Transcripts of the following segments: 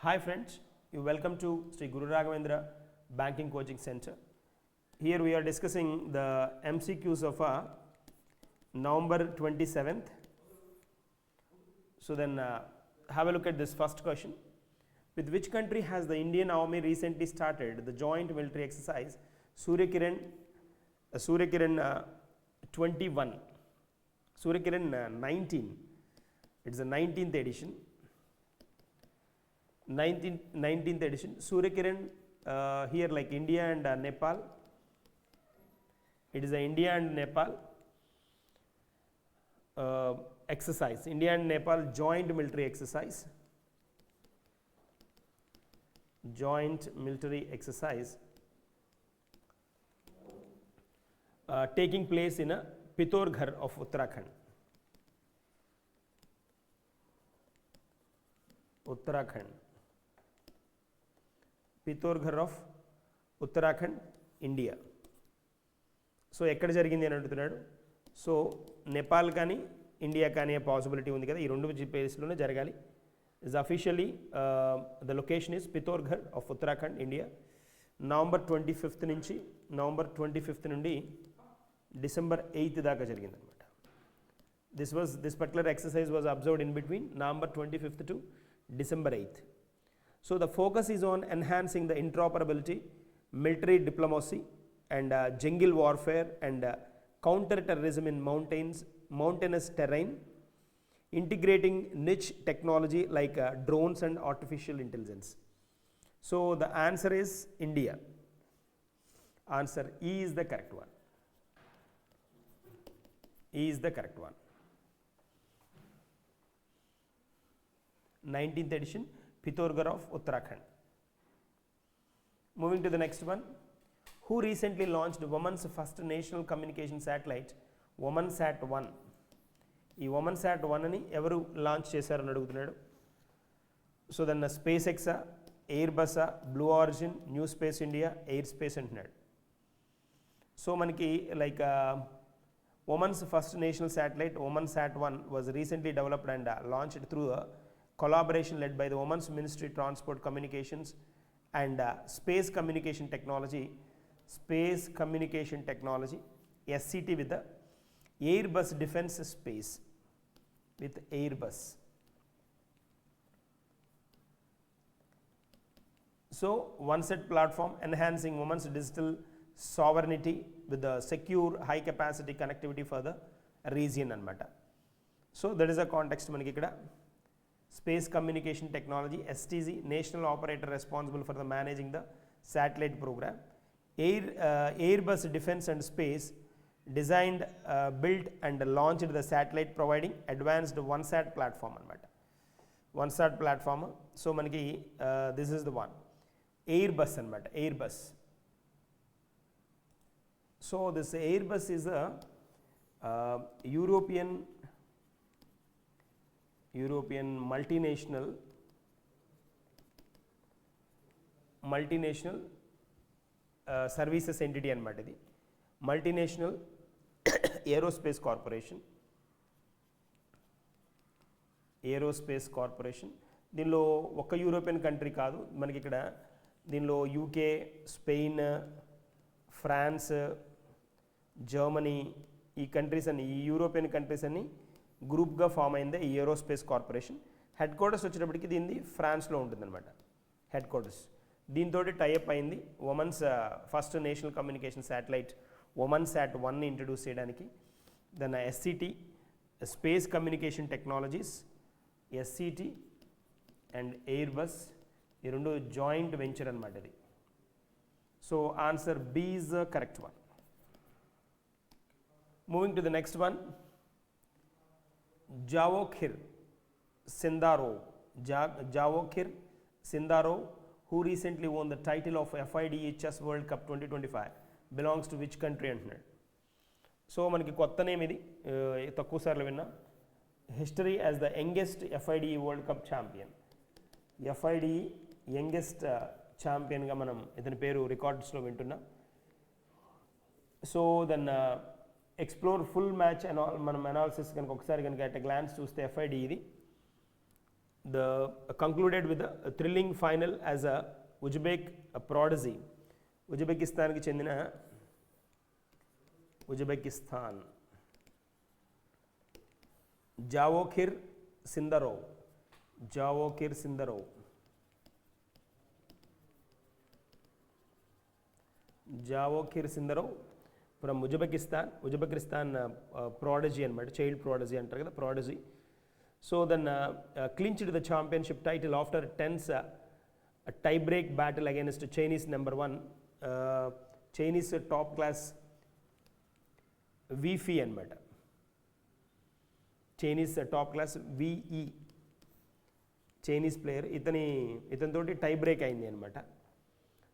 Hi friends, you welcome to Sri Guru Raghavendra Banking Coaching Center. Here we are discussing the MCQs of November 27th. So then have a look at this first question. With which country has the Indian Army recently started the joint military exercise Surya Kiran 21, Surya Kiran 19. It's the 19th edition. 19th edition. Surya Kiran here like India and Nepal. It is the India and Nepal exercise. India and Nepal joint military exercise. Joint military exercise taking place in a Pithoragarh of Uttarakhand. Pithoragarh of Uttarakhand, India. So ఎక్కడ జరిగింది అని అడుగుతున్నాడు. So Nepal కానీ India కానీ possibility ఉంది కదా, ఈ రెండు ప్లేస్లోనే జరగాలి. Is officially the location is Pithoragarh of Uttarakhand, India. November 25th నుండి డిసెంబర్ 8th దాకా జరిగిందనమాట. This particular exercise was observed in between November 25th to December 8th. So the focus is on enhancing the interoperability, military diplomacy and jungle warfare and counter-terrorism in mountainous terrain, integrating niche technology like drones and artificial intelligence. So the answer is India. Answer E is the correct one. E is the correct one. 19th edition, Pithoragarh of Uttarakhand. Moving to the next one. Who recently launched women's first national communication satellite, WomanSat-1? ఈ WomanSat-1 అని ఎవరు launch చేశారని అడుగుతున్నాడు. So దన్న స్పేస్ ఎక్సా, ఎయిర్ బసా, Blue Origin, NewSpace India, air space అంటున్నాడు. సో మనకి like women's first national satellite, WomanSat-1 was recently developed and launched through a collaboration led by the Women's Ministry Transport Communications and Space Communication Technology, SCT, with the Airbus Defence Space, with Airbus. So OneSat platform enhancing women's digital sovereignty with the secure high capacity connectivity for the region anamata. So that is the context maniki ikkada. Space Communication Technology, STC, national operator responsible for the managing the satellite program. Airbus Defence and Space designed, built and launched the satellite providing advanced OneSat platform anamata. OneSat platform. So maniki this is the one. Airbus anamata. Airbus. So this Airbus is a European multinational services entity అనమాట. ఇది multinational aerospace corporation. దీనిలో ఒక European country కాదు మనకి ఇక్కడ. దీనిలో UK, Spain, France, Germany, ఈ countries అన్ని, ఈ యూరోపియన్ కంట్రీస్ అన్ని గ్రూప్గా ఫామ్ అయిందే ఈ ఏరోస్పేస్ కార్పొరేషన్. హెడ్ క్వార్టర్స్ వచ్చేటప్పటికి దీనిది ఫ్రాన్స్లో ఉంటుందన్నమాట. హెడ్ క్వార్టర్స్ దీంతో టైఅప్ అయింది women's first national communication satellite WomanSat-1 introduce చేయడానికి. దాని SCT, space communication technologies, SCT and Airbus, ఈ రెండు జాయింట్ వెంచర్ అనమాట ఇది. So answer B is the correct one. Moving to the next one. Javokhir Sindarov, who recently won the title of FIDE Chess World Cup 2025, belongs to which country అంటున్నాడు. So మనకి కొత్త name ఇది, తక్కువ సార్లు విన్నా. History as the youngest FIDE World Cup champion. FIDE youngest ఛాంపియన్గా మనం ఇతని పేరు రికార్డ్స్లో వింటున్నాం. So then explore full match మనం అనాలిసిస్ కనుక ఒకసారి కనుక అట్ గ్లాన్స్ చూస్తే FIDE ఇది the concluded with a thrilling final as a Uzbek prodigy. ఉజ్బెకిస్తాన్కి చెందిన Uzbekistan Javokhir Sindarov from Uzbekistan prodigy అనమాట, చైల్డ్ ప్రాడజీ అంటారు కదా, prodigy. So then clinched the championship title after tense tie break battle against Chinese number 1, Chinese top class Wei Yi అనమాట, Chinese top class Wei Yi Chinese player, ఇతనితోటి tie break అయింది అనమాట.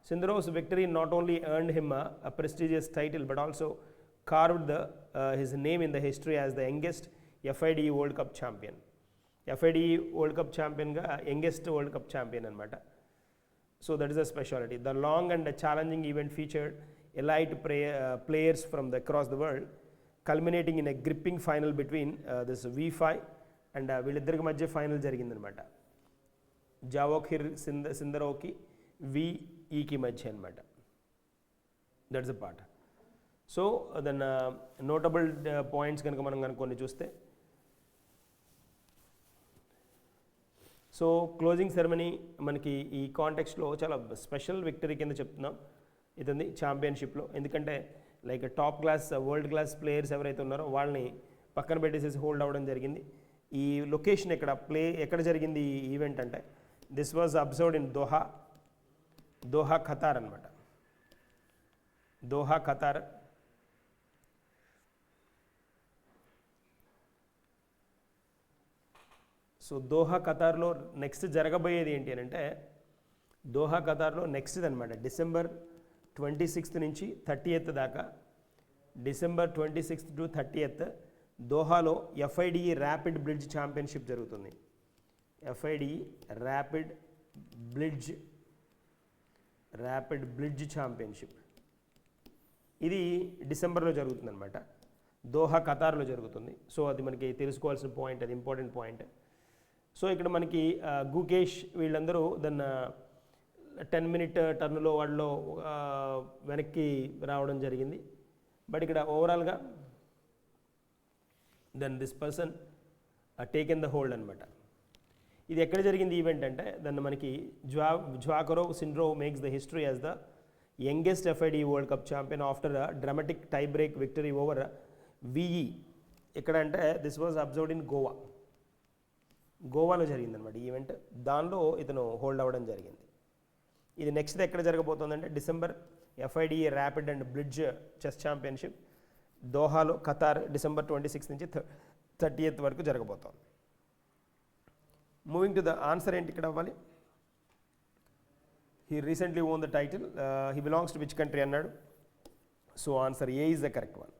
Sindarov's victory not only earned him a prestigious title but also carved his name in the history as the youngest FIDE World Cup champion. FIDE World Cup champion ga youngest World Cup champion anamata. So that is a specialty. The long and challenging event featured elite players from across the world, culminating in a gripping final between this V5 and వీళ్ళిద్దరికి మధ్య final జరిగిందనమాట. జావోఖిర్ సిందరోవ్కి విఈకి మధ్య అనమాట. That's a part. So then notable points కనుక మనం కొన్ని చూస్తే, సో క్లోజింగ్ సెరమనీ మనకి ఈ కాంటెక్స్ట్లో చాలా స్పెషల్ విక్టరీ కింద చెప్తున్నాం ఇదండి ఛాంపియన్షిప్లో. ఎందుకంటే like top class world class players ఎవరైతే ఉన్నారో వాళ్ళని పక్కన పెట్టేసేసి హోల్డ్ అవ్వడం జరిగింది. ఈ లొకేషన్ ఎక్కడ జరిగింది ఈ ఈవెంట్ అంటే, this was observed in Doha Qatar అనమాట. Doha Qatar. సో దోహా ఖతార్లో నెక్స్ట్ జరగబోయేది ఏంటి అని అంటే, దోహా ఖతార్లో నెక్స్ట్ అనమాట డిసెంబర్ 26 నుంచి 30th దాకా, డిసెంబర్ 26 to 30th దోహాలో FIDE ర్యాపిడ్ బ్లిడ్జ్ ఛాంపియన్షిప్ జరుగుతుంది. FIDE ర్యాపిడ్ బ్లిడ్జ్ ఛాంపియన్షిప్ ఇది డిసెంబర్లో జరుగుతుంది అనమాట, దోహా ఖతార్లో జరుగుతుంది. సో అది మనకి తెలుసుకోవాల్సిన పాయింట్, అది ఇంపార్టెంట్ పాయింట్. సో ఇక్కడ మనకి గుకేష్ వీళ్ళందరూ దాన్ని 10-minute టర్న్లో వాళ్ళలో వెనక్కి రావడం జరిగింది. బట్ ఇక్కడ ఓవరాల్గా then this person taken the hold అనమాట. ఇది ఎక్కడ జరిగింది ఈవెంట్ అంటే, దాన్ని మనకి Javokhir Sindarov makes the history as the youngest FIDE World Cup champion after a dramatic tie break victory over Wei Yi. ఎక్కడ అంటే దిస్ వాజ్ అబ్జర్వ్డ్ ఇన్ గోవాలో జరిగిందనమాట ఈవెంట్. దానిలో ఇతను హోల్డ్ అవ్వడం జరిగింది. ఇది నెక్స్ట్ ఎక్కడ జరగబోతుందంటే December FIDE rapid and blitz chess championship దోహాలో ఖతార్ డిసెంబర్ 26 నుంచి 30th వరకు జరగబోతోంది. మూవింగ్ టు ద ఆన్సర్ ఏంటి ఇక్కడ అవ్వాలి. He recently won the title, he belongs to which country అన్నాడు. So answer A is the correct one,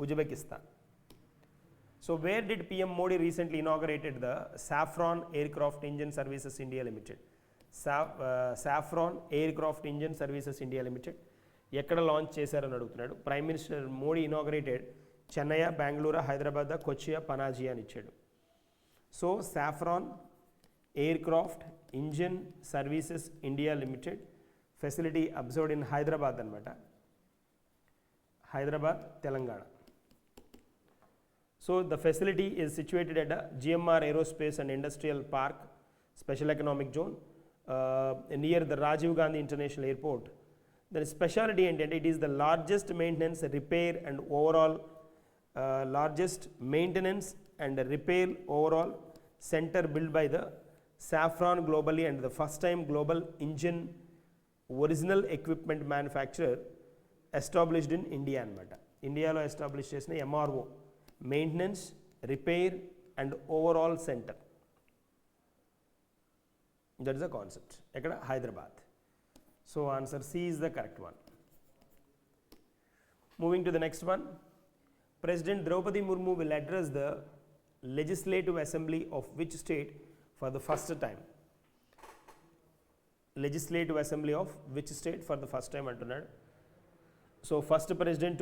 Uzbekistan. So where did PM Modi recently inaugurated the Saffron Aircraft Engine Services India Limited? Saffron Aircraft Engine Services India Limited ఎక్కడ launch చేశారని అడుగుతున్నాడు. Prime minister Modi inaugurated Chennai, Bengaluru, Hyderabad, కొచ్చియా, పనాజీ అని ఇచ్చాడు. So Safran aircraft engine services India limited facility observed in Hyderabad అనమాట, Hyderabad, Telangana. So the facility is situated at a GMR Aerospace and Industrial Park, Special Economic Zone, near the Rajiv Gandhi International Airport. The speciality and it is the largest maintenance, repair and overall center built by the Safran globally and the first time global engine original equipment manufacturer established in India anamata. India lo establish chesina MRO, maintenance, repair and overhaul centre. That is the concept. ఎక్కడ? Hyderabad. So answer C is the correct one. Moving to the next one. President Draupadi Murmu will address the legislative assembly of which state for the first time. Legislative assembly of which state for the first time అంటున్నాడు. So first president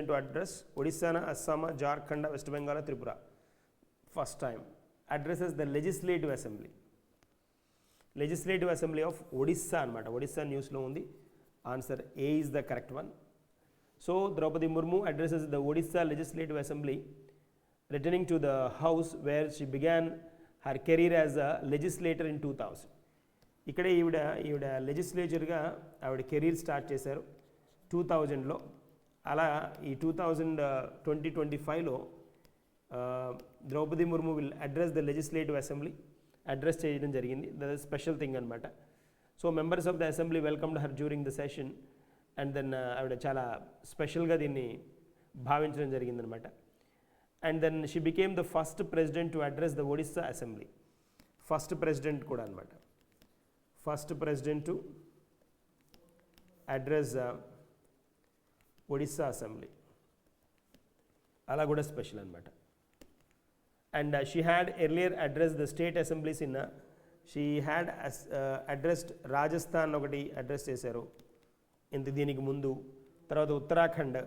to address ఒడిస్సానా, అస్సామా, Jharkhand, West Bengal, Tripura. First time addresses the legislative assembly. Legislative assembly of Odisha అనమాట. ఒడిస్సా న్యూస్లో ఉంది. Answer A is the correct one. So Droupadi Murmu addresses the Odisha legislative assembly returning to the house where she began her career as a legislator in 2000. ఇక్కడే ఈవిడ లెజిస్లేచర్గా ఆవిడ career start చేశారు 2000లో. అలా ఈ 2025లో Draupadi Murmu will address the legislative assembly address చేయడం జరిగింది. దట్ ఇస్ స్పెషల్ థింగ్ అనమాట. So members of the assembly welcomed her during the session and then ఆవిడ చాలా స్పెషల్గా దీన్ని భావించడం జరిగిందనమాట. And then she became the first president to address the Odisha assembly. First president కూడా అనమాట. First president to address Odisha assembly. అలా కూడా స్పెషల్ అనమాట. And she had earlier address the state assemblies in she had addressed Rajasthan ఒకటి address చేశారు దీనికి ముందు. తర్వాత ఉత్తరాఖండ్,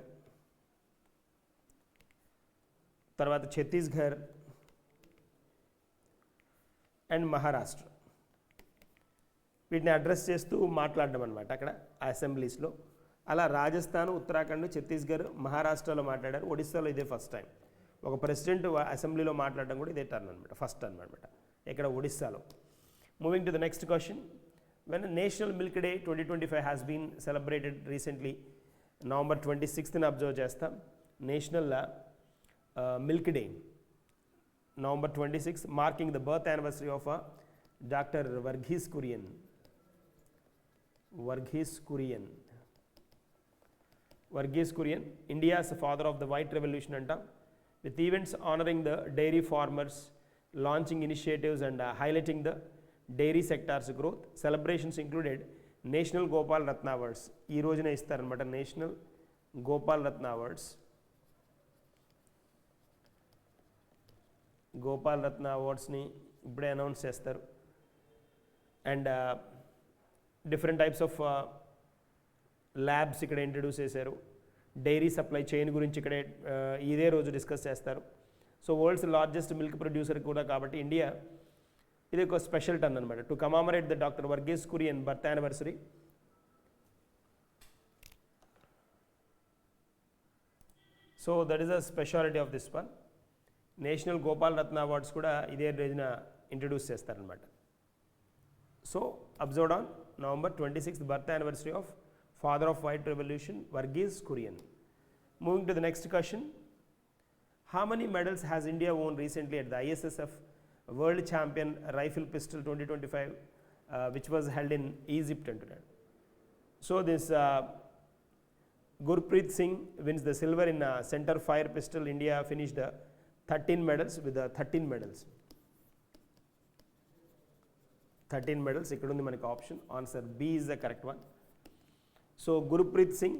తర్వాత ఛత్తీస్గఢ్ అండ్ మహారాష్ట్ర. వీటిని అడ్రస్ చేస్తూ మాట్లాడడం అనమాట అక్కడ అసెంబ్లీస్లో. అలా రాజస్థాన్, ఉత్తరాఖండ్, ఛత్తీస్గఢ్, మహారాష్ట్రలో మాట్లాడారు. ఒడిస్సాలో ఇదే ఫస్ట్ టైం. ఒక ప్రెసిడెంట్ అసెంబ్లీలో మాట్లాడడం కూడా ఇదే టర్న్ అనమాట, ఫస్ట్ టర్న్ అనమాట ఇక్కడ ఒడిస్సాలో. Moving to the next question. When national milk day 2025 has been celebrated recently. November 26న అబ్జర్వ్ చేస్తాం national milk day. November 26 marking the birth anniversary of doctor Varghese Kurian. Varghese Kurian, India's father of the white revolution antam, with events honoring the dairy farmers, launching initiatives and highlighting the dairy sector's growth. Celebrations included National Gopal Ratna Awards. Ee rojuna istaru anamata National Gopal Ratna Awards. Gopal Ratna Awards ni ippude announce chestaru. And different types of labs ఇక్కడ introduce చేశారు. Dairy supply chain గురించి ఇక్కడే ఇదే రోజు discuss చేస్తారు. So world's largest milk producer కూడా కాబట్టి India ఇది ఒక స్పెషల్ టర్న్ అనమాట to commemorate the doctor Varghese Kurien birth anniversary. So that is the speciality of this one. National Gopal Ratna awards కూడా ఇదే రోజున ఇంట్రడ్యూస్ చేస్తారనమాట. So observed on November 26th birth anniversary of father of white revolution Varghese Kurian. Moving to the next question. How many medals has India won recently at the ISSF World Champion Rifle Pistol 2025 which was held in Egypt? So this Gurpreet Singh wins the silver in center fire pistol. India finished 13 medals with 13 medals. 13 medals ikkada undi manaki option. Answer B is the correct one. So Gurpreet Singh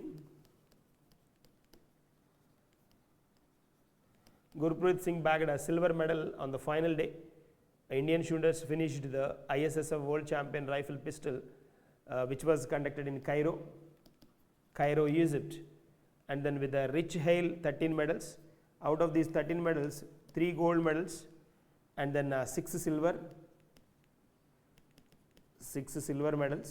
bagged a silver medal on the final day. Indian shooters finished the ISSF World Champion Rifle Pistol which was conducted in Cairo, Egypt. And then with a rich hail 13 medals. Out of these 13 medals, 3 gold medals and then 6 silver medals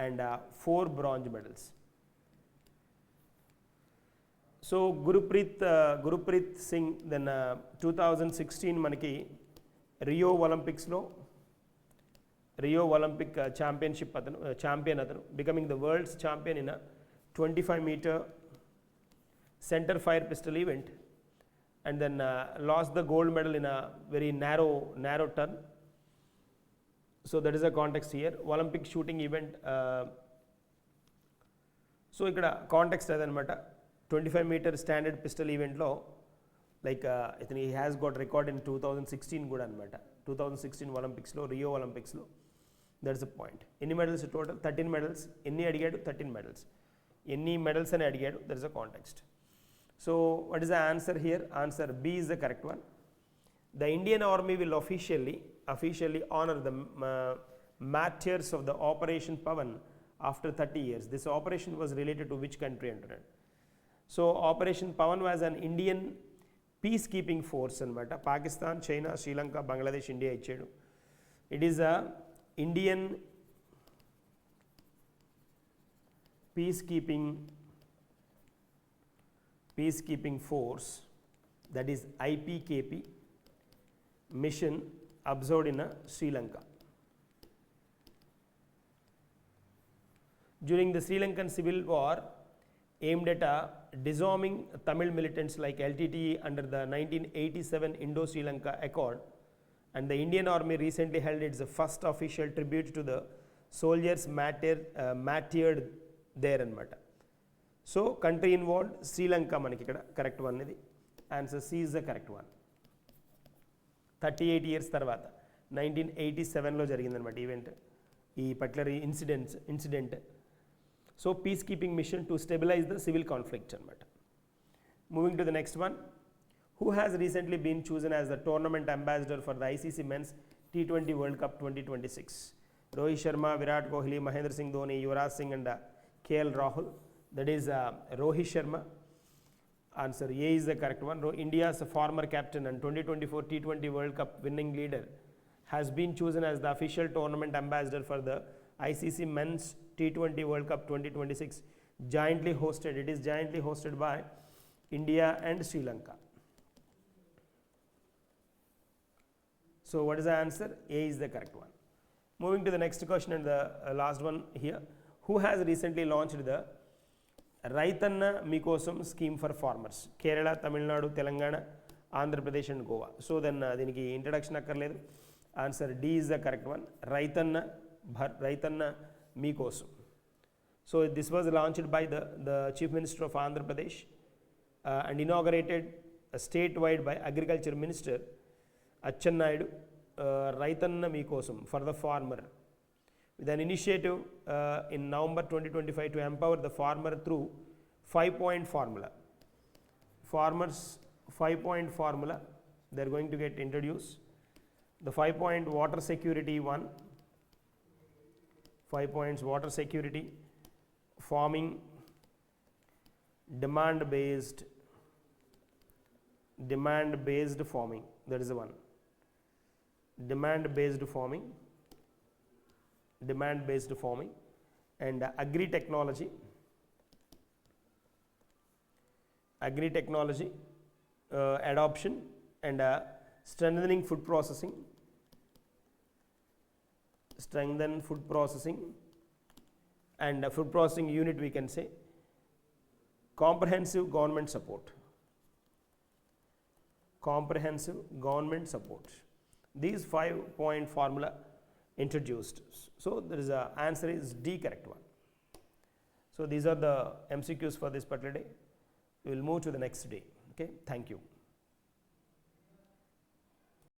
and 4 bronze medals. So Gurpreet Singh then 2016 మనకి Rio Olympic championship champion అతను becoming the world's champion in 25-meter center fire pistol event and then lost the gold medal in a very narrow turn. So that is the context here. Olympic shooting event. So ikkada context adanamata 25-meter standard pistol event lo like he has got record in 2016 kuda anamata. 2016 Olympics lo, Rio Olympics lo. That's the point. Any medals total 13 medals. Enni adigadu 13 medals. Enni medals ani adigadu, there is a context. So what is the answer here? Answer B is the correct one. The Indian Army will officially honor the martyrs of the Operation Pavan after 30 years. This operation was related to which country? So Operation Pavan was an Indian piece keeping force అనమాట. Pakistan, China, Sri Lanka, Bangladesh, India ఇచ్చాడు. It is a Indian peacekeeping force, that is IPKP mission observed in Sri Lanka. During the Sri Lankan civil war aimed at disarming Tamil militants like LTTE under the 1987 Indo-Sri Lanka Accord, and the Indian Army recently held its first official tribute to the soldiers martyred there అనమాట. So country involved Sri Lanka మనకి ఇక్కడ correct one. ఇది answer C is the correct one. 38 years తర్వాత 1987లో జరిగిందనమాట event, ఈ particular incident. So peace keeping mission to stabilise the civil conflict అనమాట. Moving to the next one. Who has recently been chosen as the tournament ambassador for the ICC men's T20 World Cup 2026? Rohit Sharma, Virat Kohli, Mahendra Singh Dhoni, Yuvraj Singh and KL Rahul. That is Rohit Sharma. Answer A is the correct one. India's former captain and 2024 T20 World Cup winning leader has been chosen as the official tournament ambassador for the ICC Men's T20 World Cup 2026, jointly hosted. It is jointly hosted by India and Sri Lanka. So what is the answer? A is the correct one. Moving to the next question and the last one here. Who has recently launched the Raithanna Meekosam scheme for farmers? Kerala, Tamil Nadu, Telangana, Andhra Pradesh and Goa. So then దీనికి introduction అక్కర్లేదు. Answer D is the correct one. Raithanna Meekosam. So this was launched by the chief minister of Andhra Pradesh and inaugurated state wide by agriculture minister Atchannaidu. Raithanna Meekosam for the farmer, with an initiative in November 2025 to empower the farmer through 5-point formula. Farmers 5-point formula, they are going to get introduced. The 5-point water security one, 5 points water security, farming, demand based farming, that is the one. Demand based farming and agri technology adoption and strengthen food processing and food processing unit, we can say. Comprehensive government support. These 5-point formula introduced. So there is a answer is D, correct one. So these are the MCQs for this particular day. We will move to the next day. Okay, thank you.